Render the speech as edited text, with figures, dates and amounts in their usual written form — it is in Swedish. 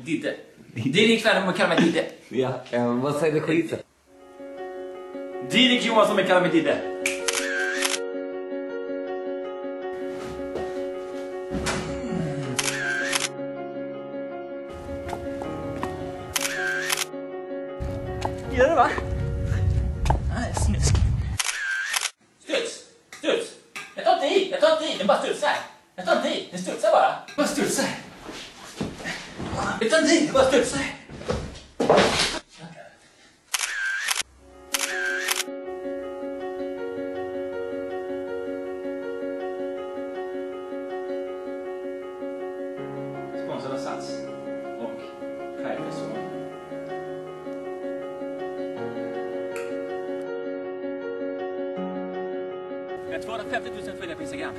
Didde. Det är ikväll man kallar mig Didde. Ja, vad säger du skiten? Didrik Johansson kallar mig Didde. Gillar du va? Nej, snusk. Studs! Studs! Jag tar inte i! Den bara studsar. Jag tar inte i! Den studsar bara. Bara studsar. Jag tar inte i! Den bara studsar. Sponsrad av Sats och Kajfesson. Jag har 250 000 följare på Instagram.